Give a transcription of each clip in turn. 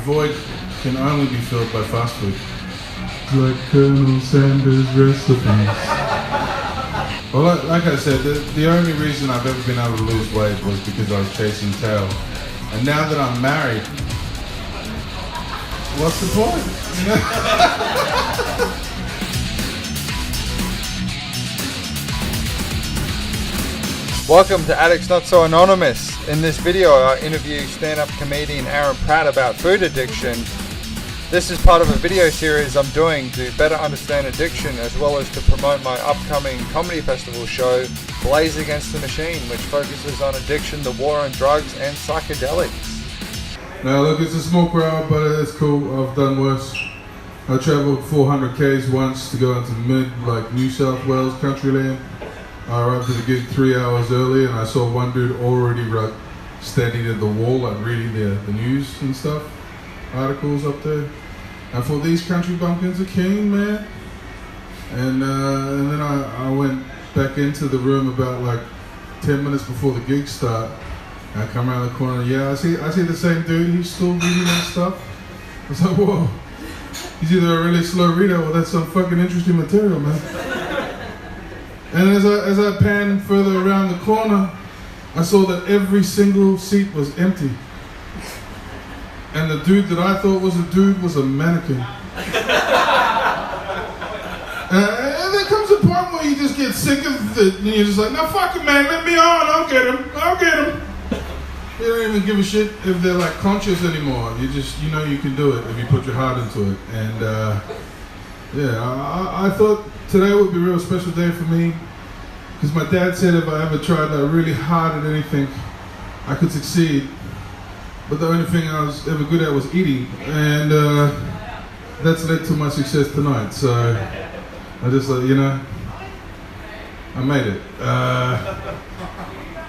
void can only be filled by fast food. Like Colonel Sanders' recipes. Well, like I said, the only reason I've ever been able to lose weight was because I was chasing tail. And now that I'm married, what's the point? You know? Welcome to Addicts Not So Anonymous. In this video I interview stand-up comedian Aaron Pratt about food addiction. This is part of a video series I'm doing to better understand addiction, as well as to promote my upcoming comedy festival show, Blaze Against the Machine, which focuses on addiction, the war on drugs and psychedelics. Now look, it's a small crowd, but it's cool. I've done worse. I travelled 400 k's once to go into New South Wales country land. I arrived at the gig 3 hours early, and I saw one dude already standing at the wall, like reading the news and stuff, articles up there. I thought, these country bumpkins are keen, man. And then I went back into the room about like 10 minutes before the gig start. I come around the corner, yeah, I see the same dude, he's still reading that stuff. I was like, whoa, he's either a really slow reader or that's some fucking interesting material, man. And as I panned further around the corner, I saw that every single seat was empty. And the dude that I thought was a dude was a mannequin. And there comes a point where you just get sick of it, and you're just like, no, fuck it, man, let me on, I'll get him. You don't even give a shit if they're like conscious anymore. You know you can do it if you put your heart into it. And I thought today would be a real special day for me, because my dad said if I ever tried like really hard at anything, I could succeed. But the only thing I was ever good at was eating, and that's led to my success tonight. So I just like, I made it.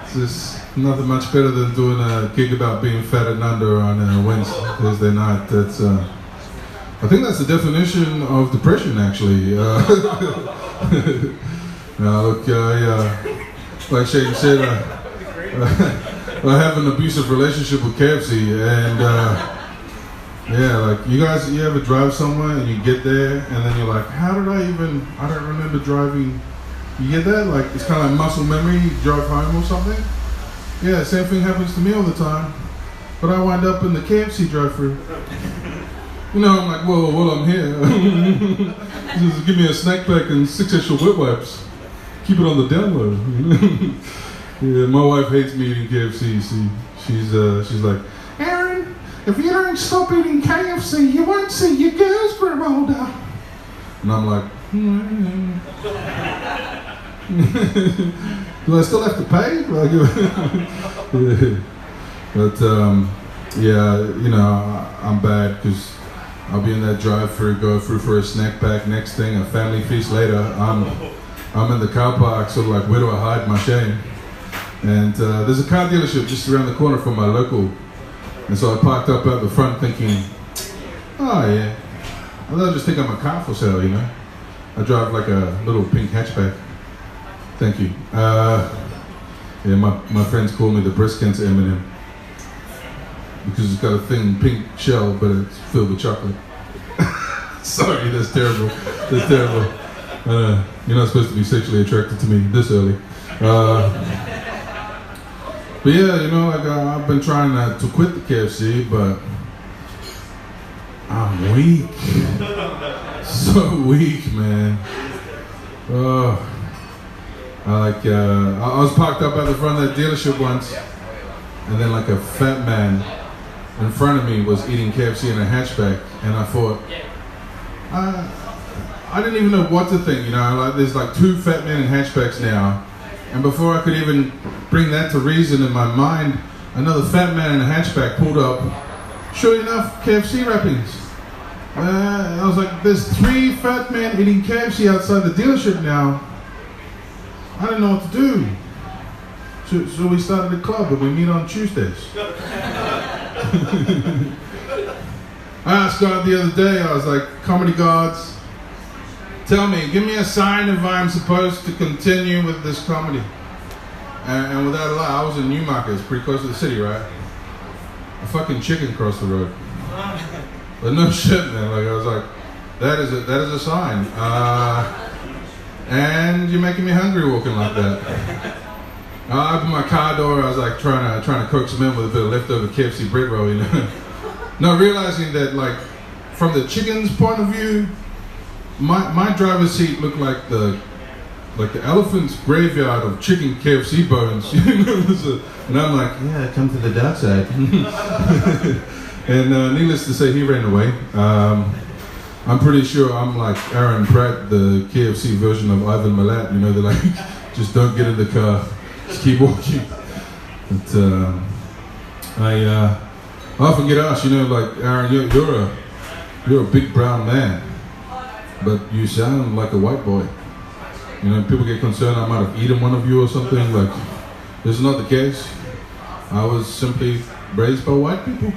It's just nothing much better than doing a gig about being fat and under on a Wednesday night. That's I think that's the definition of depression, actually. Like Shane said, I have an abusive relationship with KFC, and you ever drive somewhere and you get there and then you're like, I don't remember driving. You get that? Like, it's kind of like muscle memory, you drive home or something. Yeah, same thing happens to me all the time, but I wind up in the KFC drive-thru. I'm like, whoa, while I'm here, just give me a snack pack and 6 extra wet wipes. Keep it on the down low. Yeah, my wife hates me eating KFC. See, she's like, Aaron, if you don't stop eating KFC, you won't see your girls grow older. And I'm like, do I still have to pay? But I'm bad because I'll be in that drive-thru, go through for a snack pack. Next thing, a family feast later, I'm in the car park, sort of like, where do I hide my shame? And there's a car dealership just around the corner from my local. And so I parked up out the front thinking, oh yeah, they'll just think I'm a car for sale, I drive like a little pink hatchback. Thank you. My friends call me the breast cancer M&M because it's got a thin pink shell, but it's filled with chocolate. Sorry, that's terrible. You're not supposed to be sexually attracted to me this early. But yeah, I've been trying to quit the KFC, but I'm weak. So weak, man. I was parked up at the front of that dealership once, and then like a fat man in front of me was eating KFC in a hatchback, and I thought, I didn't even know what to think, there's like 2 fat men in hatchbacks now. And before I could even bring that to reason in my mind, another fat man in a hatchback pulled up. Sure enough, KFC wrappings. I was like, there's 3 fat men eating KFC outside the dealership now. I didn't know what to do. So we started a club and we meet on Tuesdays. I asked God the other day, I was like, comedy gods, tell me, give me a sign if I'm supposed to continue with this comedy. And without a lie, I was in Newmarket, it's pretty close to the city, right? A fucking chicken crossed the road. But no shit, man. Like I was like, that is a sign. And you're making me hungry walking like that. I opened my car door. I was like trying to coax him in with a bit of leftover KFC bread roll, you know. Not realizing that, like, from the chicken's point of view, my driver's seat looked like the elephant's graveyard of chicken KFC bones. And I'm like, yeah, come to the dark side. And needless to say, he ran away. I'm pretty sure I'm like Aaron Pratt, the KFC version of Ivan Milat. You know, they're like, just don't get in the car, just keep walking. But I often get asked, you know, like, Aaron, you're a big brown man, but you sound like a white boy. You know, people get concerned I might have eaten one of you or something. Like, this is not the case. I was simply raised by white people.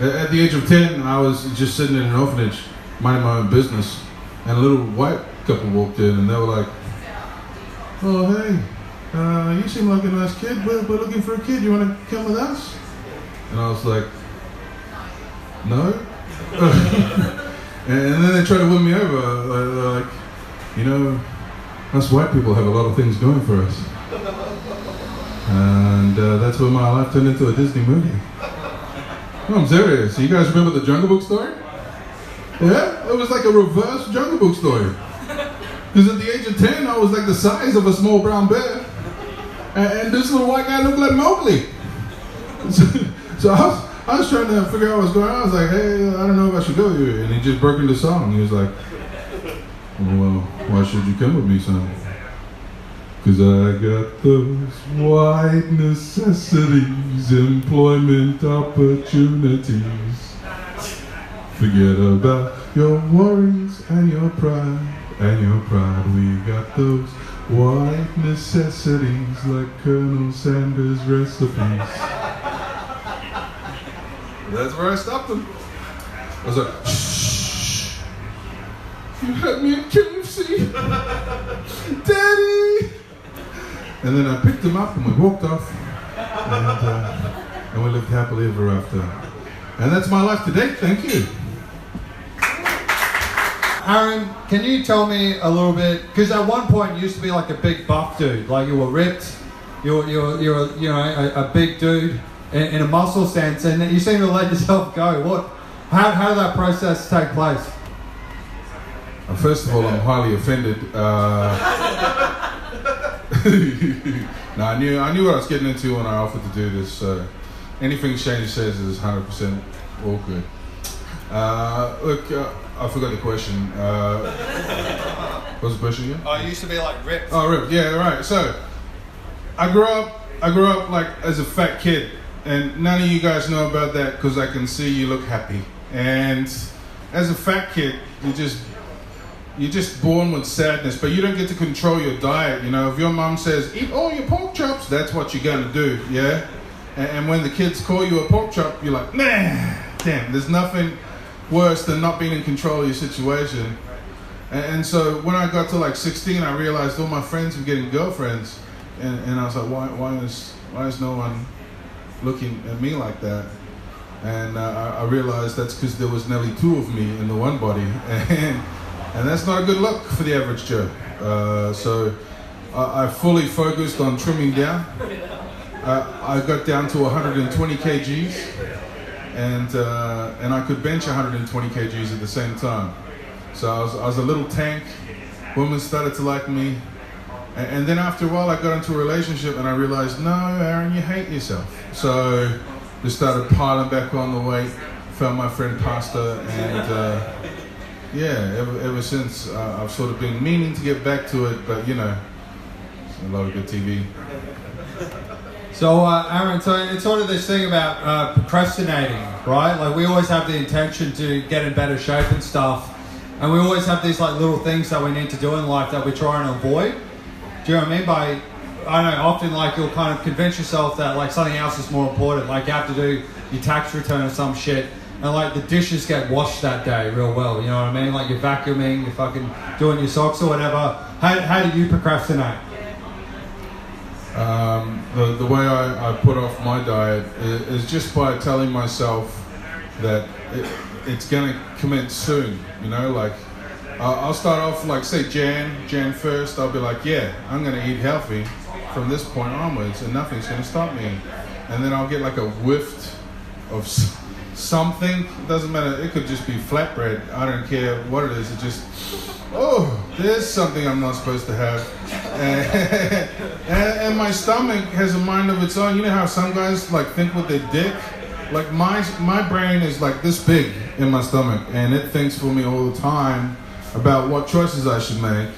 At the age of 10, I was just sitting in an orphanage, minding my own business, and a little white couple walked in, and they were like, "Oh, hey, you seem like a nice kid. We're looking for a kid. You want to come with us?" And I was like, "No." And then they tried to win me over, like, you know, us white people have a lot of things going for us. And that's when my life turned into a Disney movie. No, I'm serious. You guys remember the Jungle Book story? Yeah? It was like a reverse Jungle Book story. Because at the age of 10, I was like the size of a small brown bear. And this little white guy looked like Mowgli. So I was trying to figure out what's going on. I was like, hey, I don't know if I should go here. And he just broke into song. He was like, well, why should you come with me, son? Because I got those white necessities, employment opportunities. Forget about your worries and your pride, We got those white necessities like Colonel Sanders' recipes. That's where I stopped him. I was like, shh, you had me at KFC, Daddy. And then I picked him up and we walked off, and we lived happily ever after. And that's my life to date. Thank you. Aaron, can you tell me a little bit? Because at one point you used to be like a big buff dude, like you were ripped. You're you know a big dude in a muscle sense, and you seem to let yourself go. How did that process take place? First of all, I'm highly offended. No, I knew what I was getting into when I offered to do this. Anything Shane says is 100% all good. Look, I forgot the question. What's the question again? Oh, you used to be like ripped. Oh, ripped. Yeah, right. So, I grew up like as a fat kid, and none of you guys know about that because I can see you look happy. And as a fat kid, you're just born with sadness, but you don't get to control your diet. You know, if your mom says, eat all your pork chops, that's what you're gonna do, yeah? And when the kids call you a pork chop, you're like, nah, damn, there's nothing worse than not being in control of your situation. And so when I got to like 16, I realized all my friends were getting girlfriends. And I was like, why is no one looking at me like that? And I realized that's because there was nearly two of me in the one body. And that's not a good look for the average Joe. So I fully focused on trimming down. I got down to 120 kgs, and I could bench 120 kgs at the same time. So I was a little tank. Women started to like me. And then after a while, I got into a relationship, and I realized, no, Aaron, you hate yourself. So just started piling back on the weight. Found my friend Pasta, and yeah, ever since I've sort of been meaning to get back to it, but you know, it's a lot of good TV. So Aaron, so it's sort of this thing about procrastinating, right? Like we always have the intention to get in better shape and stuff, and we always have these like little things that we need to do in life that we try and avoid. Do you know what I mean? I don't know, often like you'll kind of convince yourself that like something else is more important, like you have to do your tax return or some shit, and like the dishes get washed that day real well, you know what I mean? Like you're vacuuming, you're fucking doing your socks or whatever. How do you procrastinate? The way I put off my diet is just by telling myself, that it's gonna commence soon. You know, like I'll start off like say Jan 1st. I'll be like, yeah, I'm gonna eat healthy from this point onwards, and nothing's gonna stop me. And then I'll get like a whiff of something. It doesn't matter. It could just be flatbread. I don't care what it is. It just, oh, there's something I'm not supposed to have. And my stomach has a mind of its own. You know how some guys like think with their dick? Like my brain is like this big in my stomach, and it thinks for me all the time about what choices I should make.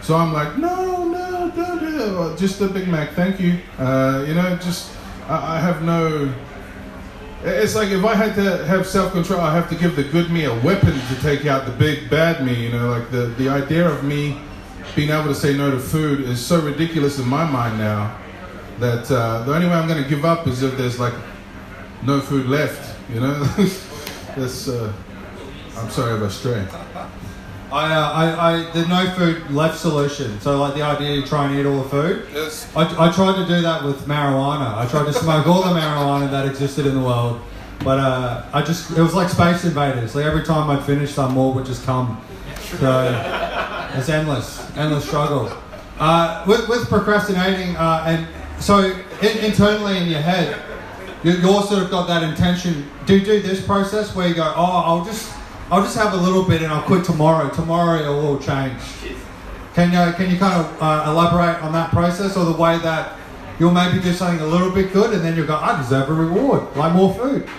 So I'm like, no, don't do that. Just a Big Mac, thank you. You know, just I have no. It's like if I had to have self-control, I have to give the good me a weapon to take out the big bad me. You know, like the idea of me being able to say no to food is so ridiculous in my mind now that the only way I'm going to give up is if there's like no food left. You know, that's. I'm sorry if I stray. The no food left solution. So like the idea you try and eat all the food. Yes. I tried to do that with marijuana. I tried to smoke all the marijuana that existed in the world, but it was like Space Invaders. Like every time I'd finish, some more would just come. So it's endless struggle. With procrastinating, and so internally in your head, you're sort of got that intention. Do you do this process where you go, oh, I'll just have a little bit and I'll quit tomorrow. Tomorrow it'll all change. Can you kind of elaborate on that process, or the way that you'll maybe do something a little bit good and then you'll go, I deserve a reward, like more food?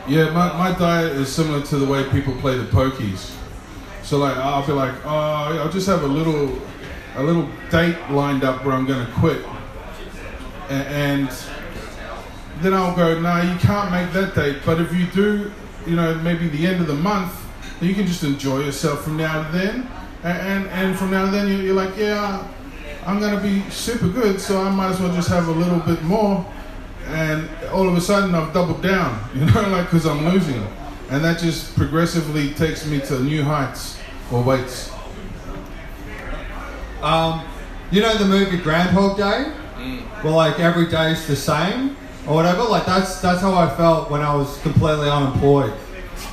Yeah, my diet is similar to the way people play the pokies. So like I'll be like, oh, I'll just have a little date lined up where I'm going to quit, and then I'll go, no, you can't make that date. But if you do, you know, maybe the end of the month, you can just enjoy yourself from now to then, and from now to then you're like, yeah, I'm going to be super good, so I might as well just have a little bit more, and all of a sudden I've doubled down, you know, like, because I'm losing, and that just progressively takes me to new heights or weights. You know the movie Groundhog Day? Well, like every day's the same or whatever. Like that's how I felt when I was completely unemployed.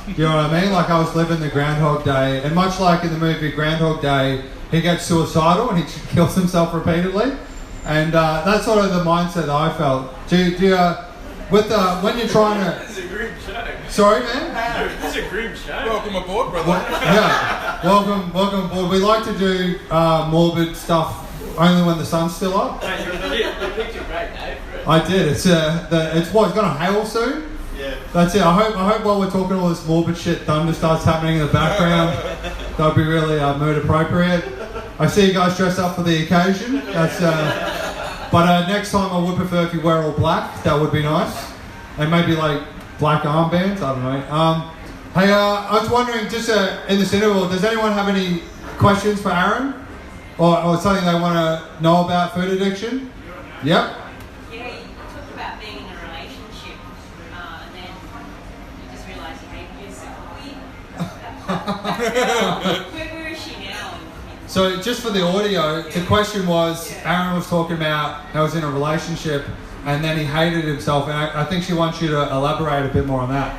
You know what I mean? Like I was living the Groundhog Day, and much like in the movie Groundhog Day, he gets suicidal and he kills himself repeatedly, and that's sort of the mindset that I felt. When you're trying to. This is a group show. Sorry, man. This is a group show. Welcome aboard, brother. Yeah, welcome aboard. We like to do morbid stuff only when the sun's still up. Mate, you picked a great name for it. I did. It's it's gonna hail soon. Yeah. That's it. I hope while we're talking all this morbid shit, thunder starts happening in the background. That'd be really mood appropriate. I see you guys dressed up for the occasion. That's. But next time I would prefer if you wear all black. That would be nice, and maybe like black armbands. I don't know. Hey, I was wondering, just in this interval, does anyone have any questions for Aaron, or something they want to know about food addiction? Yep. Yeah, you talked about being in a relationship, and then you just realised you hated yourself. Where is she now? So just for the audio, the question was, Aaron was talking about how he was in a relationship and then he hated himself, and I think she wants you to elaborate a bit more on that.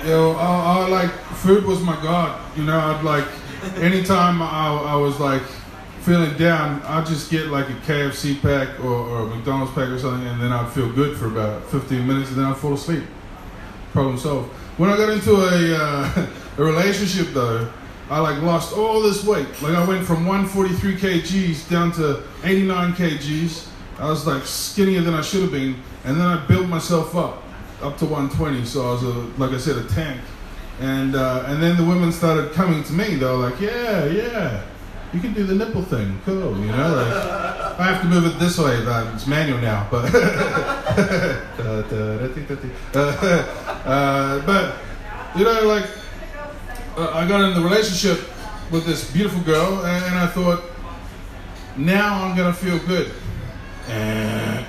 Yo, I like, food was my god. You know, I'd like, anytime I was like feeling down, I'd just get like a KFC pack or a McDonald's pack or something, and then I'd feel good for about 15 minutes, and then I'd fall asleep. Problem solved. When I got into a relationship though, I like lost all this weight. Like I went from 143 kgs down to 89 kgs. I was like skinnier than I should have been, and then I built myself up to 120. So I was like I said, a tank. And then the women started coming to me. They were like, yeah, you can do the nipple thing, cool. You know, like, I have to move it this way. It's manual now, but but you know, like. I got in the relationship with this beautiful girl, and I thought, now I'm gonna feel good. And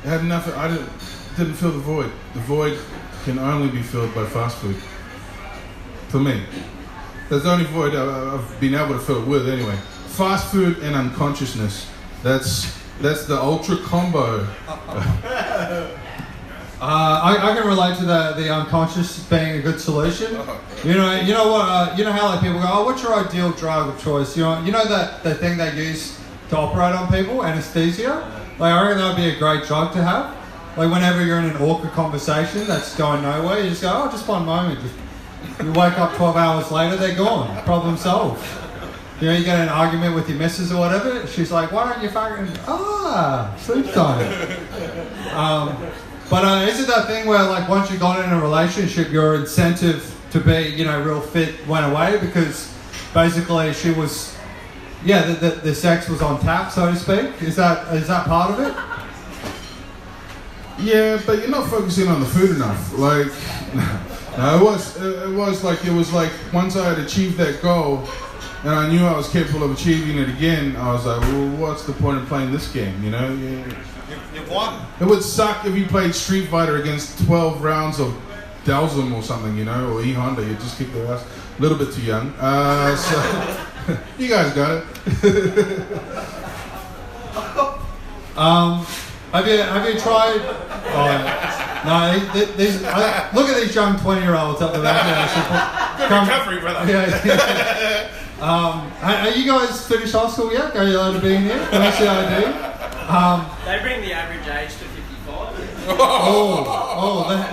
I had nothing. I didn't feel the void. The void can only be filled by fast food. For me, that's the only void I've been able to fill it with. Anyway, fast food and unconsciousness. That's the ultra combo. I can relate to the unconscious being a good solution. You know what? You know how like people go, oh, what's your ideal drug of choice? You know that the thing they use to operate on people, anesthesia. Like I reckon that would be a great drug to have. Like whenever you're in an awkward conversation that's going nowhere, you just go, oh, just one moment. You wake up 12 hours later, they're gone. Problem solved. You know, you get in an argument with your missus or whatever. She's like, why don't you fucking sleep time? But is it that thing where like once you got in a relationship, your incentive to be, real fit went away because basically she was, the sex was on tap, so to speak. Is that part of it? Yeah, but you're not focusing on the food enough. Like, no, it was like once I had achieved that goal, and I knew I was capable of achieving it again, I was like, well, what's the point of playing this game? You've won. It would suck if you played Street Fighter against 12 rounds of Dhalsim or something, or E Honda. You just kick their ass. A little bit too young. So you guys got it. Have you tried? Look at these young 20-year-olds up the back there. Good recovery, brother. Yeah. Are you guys finished high school yet? Are you allowed to be in here? Can I see ID? They bring the average age to 55.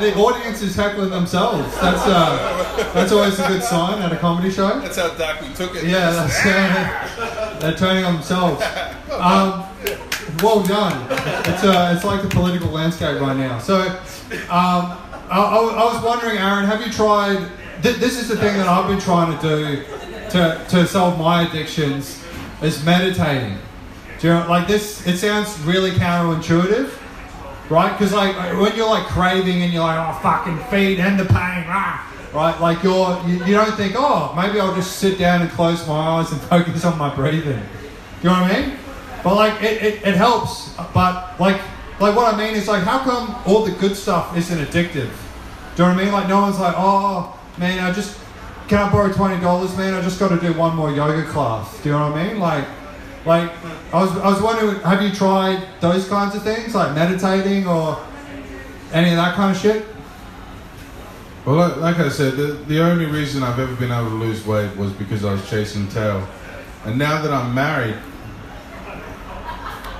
The audience is heckling themselves. That's always a good sign at a comedy show. That's how dark we took it. Yeah, they're turning on themselves. Well done. It's like the political landscape right now. So, I was wondering, Aaron, have you tried? This is the thing that I've been trying to do to solve my addictions, is meditating. Do you know, like this? It sounds really counterintuitive, right? Because like when you're like craving and you're like, oh fucking feed, end the pain, right? Like you don't think, oh, maybe I'll just sit down and close my eyes and focus on my breathing. Do you know what I mean? But like it helps. But like what I mean is like, how come all the good stuff isn't addictive? Do you know what I mean? Like no one's like, oh man, can I borrow $20, man? I just got to do one more yoga class. Do you know what I mean? Like I was wondering, have you tried those kinds of things, like meditating or any of that kind of shit? Well, like I said, the only reason I've ever been able to lose weight was because I was chasing tail. And now that I'm married,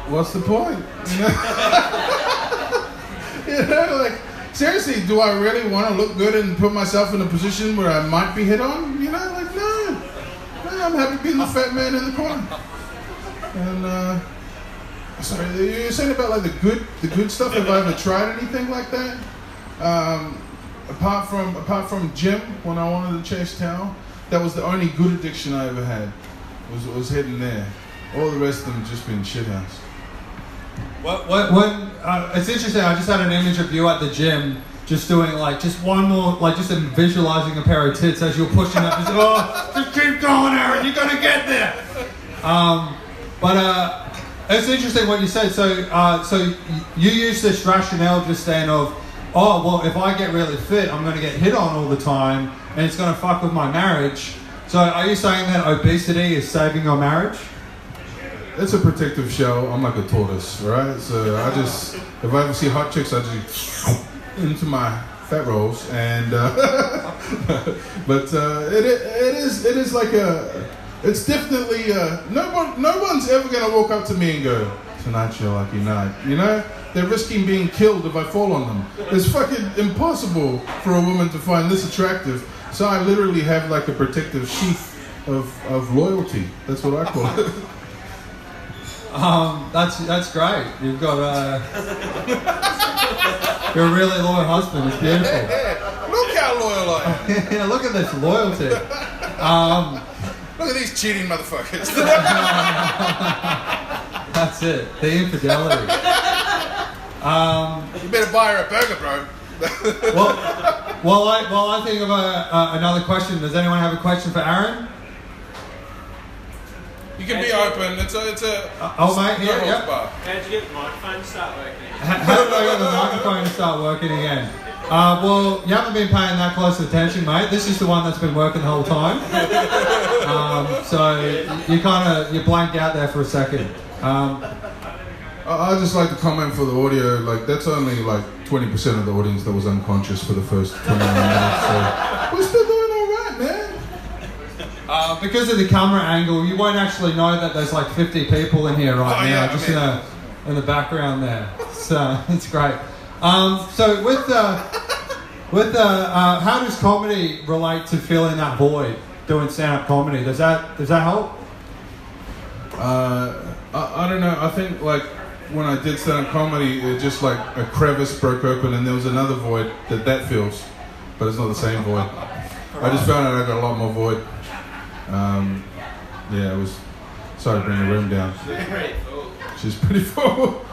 what's the point? Like, seriously, do I really want to look good and put myself in a position where I might be hit on? No, I'm happy being the fat man in the corner. And sorry, you're saying about like the good stuff. Have I ever tried anything like that? Apart from gym, when I wanted to chase tail, that was the only good addiction I ever had. Was heading there. All the rest of them just been shithouse. It's interesting. I just had an image of you at the gym, just doing like just one more, like just visualizing a pair of tits as you're pushing up. Just keep going, Aaron. You're gonna get there. But it's interesting what you said. So you use this rationale just then of, oh well, if I get really fit, I'm gonna get hit on all the time, and it's gonna fuck with my marriage. So are you saying that obesity is saving your marriage? It's a protective shell. I'm like a tortoise, right? So if I ever see hot chicks, I just into my fat rolls, and but it is like it's definitely no one's ever gonna walk up to me and go, tonight's your lucky night. They're risking being killed if I fall on them. It's fucking impossible for a woman to find this attractive. So I literally have like a protective sheath of loyalty. That's what I call it. That's great. You've got you're a really loyal husband. It's beautiful. Look how loyal I am. Yeah, look at this loyalty. Look at these cheating motherfuckers. That's it. The infidelity. You better buy her a burger, bro. Well, I think of another question. Does anyone have a question for Aaron? You can be open. It's a mate, yeah. How'd you get the microphone to start working? How did I get the microphone to start working again? Well, you haven't been paying that close attention, mate. This is the one that's been working the whole time. So you blanked out there for a second. I'd just like to comment for the audio, like that's only like 20% of the audience that was unconscious for the first 21 minutes. So we're still doing all right, man. Because of the camera angle, you won't actually know that there's like 50 people in here right now, just in the background there. So it's great. So how does comedy relate to filling that void, doing stand-up comedy? Does that help? I don't know. I think like when I did stand-up comedy, it just like a crevice broke open and there was another void that fills, but it's not the same void. I just found out I got a lot more void. Yeah, it was. Sorry to bring the room down. She's pretty full.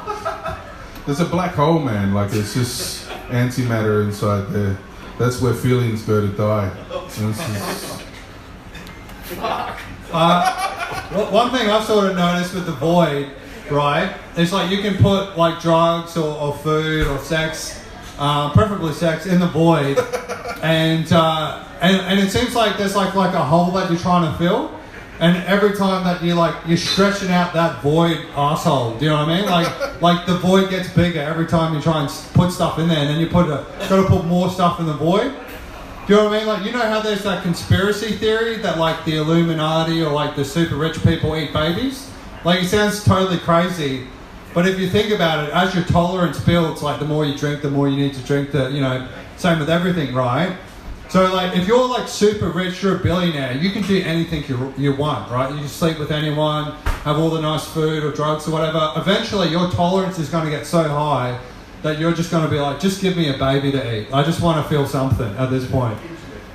There's a black hole, man. Like it's just antimatter inside there. That's where feelings go to die. One thing I've sort of noticed with the void, right? It's like you can put like drugs or food or sex, preferably sex, in the void, and it seems like there's like a hole that you're trying to fill, and every time that you're stretching out that void asshole. Do you know what I mean? Like the void gets bigger every time you try and put stuff in there, and then you gotta put more stuff in the void. Do you know what I mean? Like, you know how there's that conspiracy theory that like the Illuminati or like the super rich people eat babies? Like, it sounds totally crazy, but if you think about it, as your tolerance builds, like the more you drink, the more you need to drink. Same with everything, right? So like, if you're like super rich, you're a billionaire, you can do anything you want, right? You can sleep with anyone, have all the nice food or drugs or whatever. Eventually, your tolerance is going to get so high that you're just going to be like, just give me a baby to eat. I just want to feel something at this point.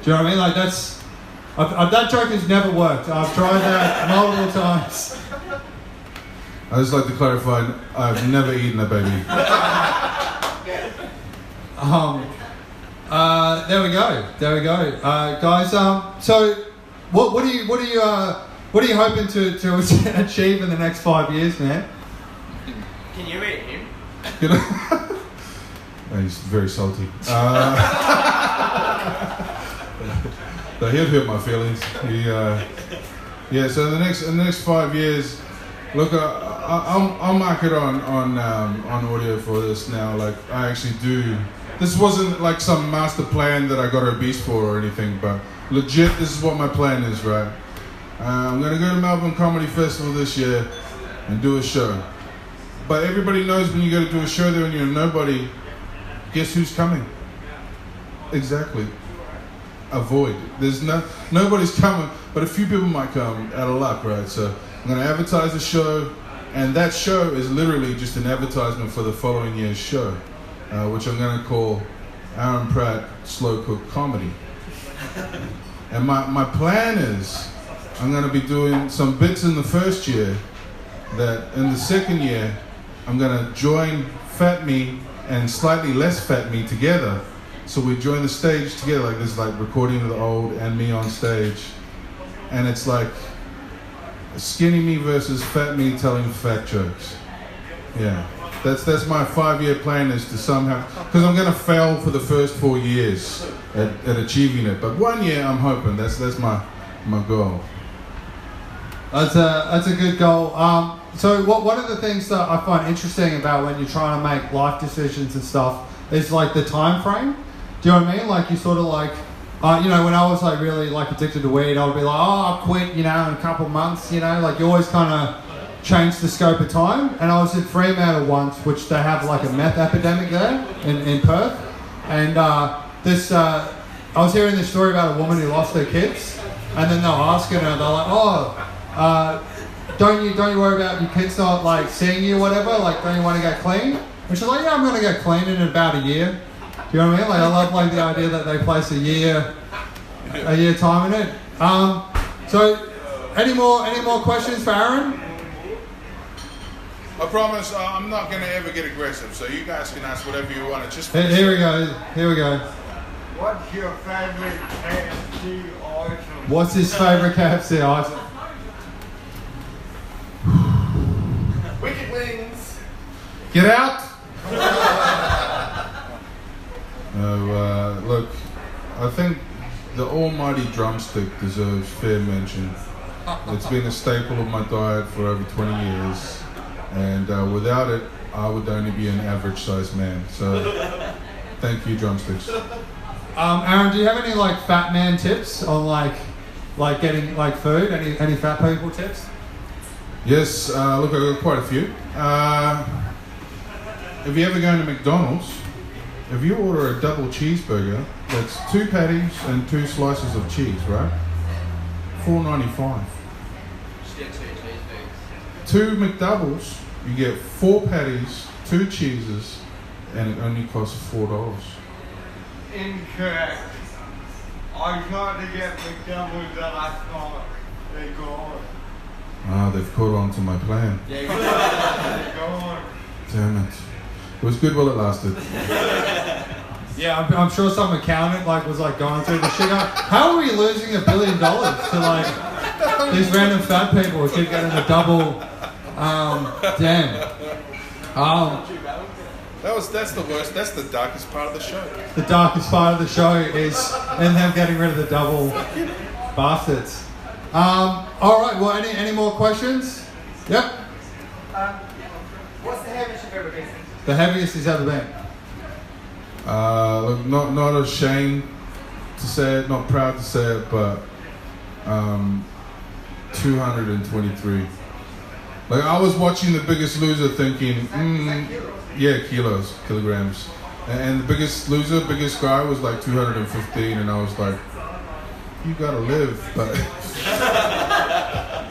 Do you know what I mean? Like that joke has never worked. I've tried that multiple times. I just like to clarify, I've never eaten a baby. There we go. Guys, so what are you hoping to achieve in the next 5 years, man? Can you eat him? He's very salty. But he'll hurt my feelings. So in the next 5 years, look, I'll mark it on audio for this now. Like, I actually do. This wasn't like some master plan that I got obese for or anything, but legit, this is what my plan is, right? I'm gonna go to Melbourne Comedy Festival this year and do a show. But everybody knows when you go to do a show there and you're nobody, guess who's coming? Exactly. Avoid. There's nobody's coming, but a few people might come out of luck, right? So I'm going to advertise the show, and that show is literally just an advertisement for the following year's show, which I'm going to call Aaron Pratt Slow Cook Comedy. And my plan is I'm going to be doing some bits in the first year that in the second year I'm going to join Fat Me and slightly less Fat Me together. So we join the stage together, like this, like recording of the old and me on stage. And it's like skinny me versus fat me telling fat jokes. Yeah, that's my 5-year plan, is to somehow, because I'm going to fail for the first 4 years at achieving it. But 1 year I'm hoping, that's my goal. That's a good goal. So one of the things that I find interesting about when you're trying to make life decisions and stuff is like the time frame. Do you know what I mean? Like, you sort of like, when I was like really like addicted to weed, I would be like, I'll quit, in a couple of months, like you always kind of change the scope of time. And I was in Fremantle once, which they have like a meth epidemic there in Perth. And I was hearing this story about a woman who lost her kids, and then they were asking her, they're like, don't you worry about your kids not like seeing you or whatever? Like, don't you want to get clean? And she's like, yeah, I'm going to get clean in about a year. Do you know what I mean? Like, I love like the idea that they place a year time in it. So, any more questions for Aaron? I promise I'm not going to ever get aggressive, so you guys can ask whatever you want. It's just here we go. What's your favorite KFC item? What's his favorite KFC item? Wicked wings. Get out! Look, I think the almighty drumstick deserves fair mention. It's been a staple of my diet for over 20 years, and without it, I would only be an average-sized man. So Thank you, drumsticks. Aaron, do you have any like fat man tips on like getting like food? Any fat people tips? Yes, look, I've got quite a few. If you ever go into McDonald's, if you order a double cheeseburger, that's 2 patties and 2 slices of cheese, right? $4.95. Just get 2 cheeseburgers. 2 McDoubles, you get 4 patties, 2 cheeses, and it only costs $4. Incorrect. I tried to get McDonald's and I thought they're gone. Ah, they've caught on to my plan. They're gone. Damn it. It was good while it lasted. Yeah, I'm sure some accountant like was like going through the shit. How are we losing $1 billion to like these random fat people who keep getting a double? Damn. That's the worst. That's the darkest part of the show. The darkest part of the show is and them getting rid of the double bastards. All right. Well, any more questions? Yep. What's the heaviest you've ever been? The heaviest he's ever been. Look, not ashamed to say it, not proud to say it, but 223. Like I was watching The Biggest Loser, thinking, kilograms, and The Biggest Loser, biggest guy was like 215, and I was like, you gotta live, but.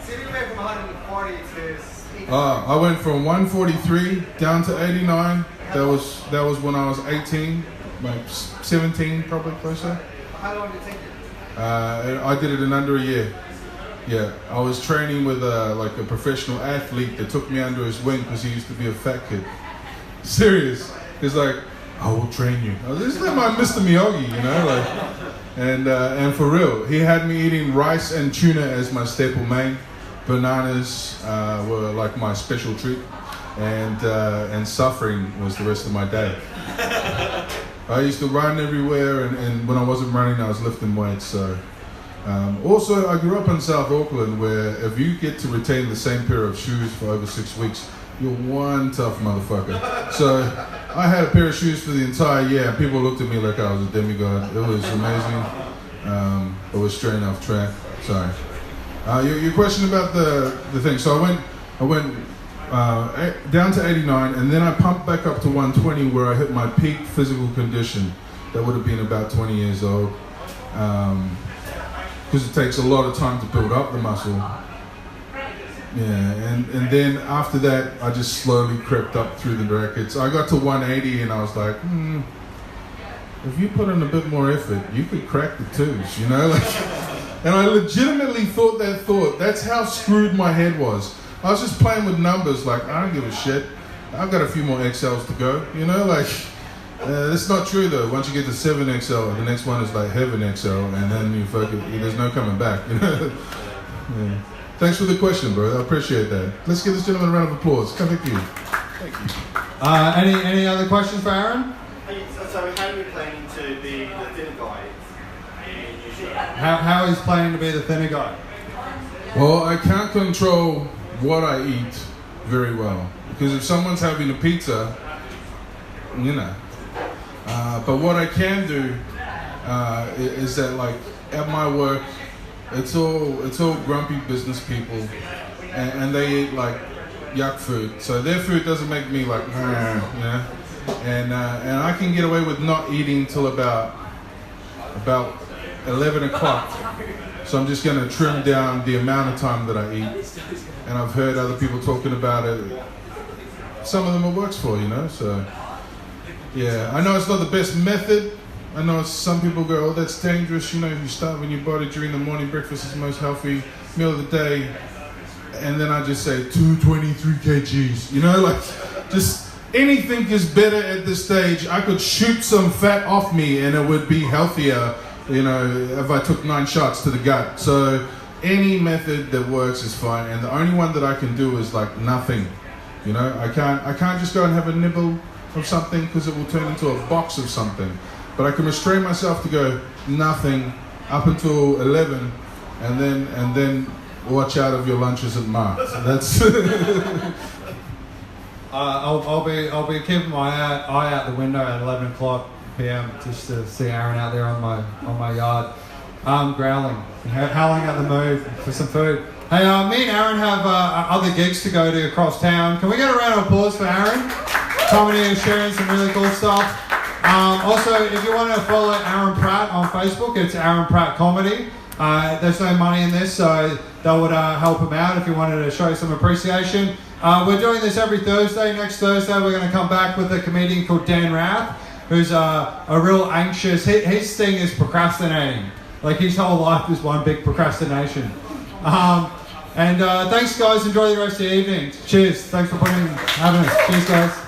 So you went from 140 to. I went from 143 down to 89. That was when I was 18, like 17 probably closer. How long did it take you? I did it in under a year. Yeah, I was training with like a professional athlete that took me under his wing because he used to be a fat kid. Serious. He's like, I will train you. This is like my Mr. Miyagi, you know, like, and for real, he had me eating rice and tuna as my staple main. Bananas were like my special treat, and suffering was the rest of my day. I used to run everywhere, and when I wasn't running, I was lifting weights. So, also, I grew up in South Auckland, where if you get to retain the same pair of shoes for over 6 weeks, you're one tough motherfucker. So, I had a pair of shoes for the entire year, and people looked at me like I was a demigod. It was amazing. I was straight off track. Sorry. Your question about the thing. So I went down to 89, and then I pumped back up to 120, where I hit my peak physical condition. That would have been about 20 years old, because it takes a lot of time to build up the muscle. Yeah, and then after that, I just slowly crept up through the brackets. I got to 180, and I was like, if you put in a bit more effort, you could crack the twos, you know, like. And I legitimately thought that thought. That's how screwed my head was. I was just playing with numbers, like, I don't give a shit. I've got a few more XLs to go, you know, like, that's not true though. Once you get to 7XL, the next one is like Heaven XL, and then you there's no coming back, you know. Yeah. Thanks for the question, bro. I appreciate that. Let's give this gentleman a round of applause. Come thank you. Thank you. Any other questions for Aaron? So how are you planning to be the thinner guy? How he's planning to be the thinner guy? Well, I can't control what I eat very well, because if someone's having a pizza, you know. But what I can do is that, like, at my work, it's all grumpy business people, and they eat like yuck food. So their food doesn't make me like, you know. And I can get away with not eating till about 11 o'clock. So I'm just going to trim down the amount of time that I eat. And I've heard other people talking about it. Some of them it works for, you know. So yeah, I know it's not the best method. I know some people go, oh, that's dangerous. You know, if you starve in your body during the morning, breakfast is the most healthy meal of the day. And then I just say 223 kgs. You know, like, just anything is better at this stage. I could shoot some fat off me and it would be healthier, you know, if I took 9 shots to the gut. So any method that works is fine. And the only one that I can do is like nothing. You know, I can't just go and have a nibble of something because it will turn into a box of something. But I can restrain myself to go nothing up until 11, and then watch out of your lunches at Mark. So that's. I'll be keeping my eye out the window at 11 o'clock, p.m. just to see Aaron out there on my yard, growling, howling at the mood for some food. Hey, me and Aaron have other gigs to go to across town. Can we get a round of applause for Aaron? Comedy and sharing some really cool stuff. Also, if you want to follow Aaron Pratt on Facebook, it's Aaron Pratt Comedy. There's no money in this, so that would help him out if you wanted to show some appreciation. We're doing this every Thursday. Next Thursday, we're going to come back with a comedian called Dan Rath, who's a real anxious. His thing is procrastinating. Like his whole life is one big procrastination. And thanks, guys. Enjoy the rest of the evening. Cheers. Thanks for having us. Cheers, guys.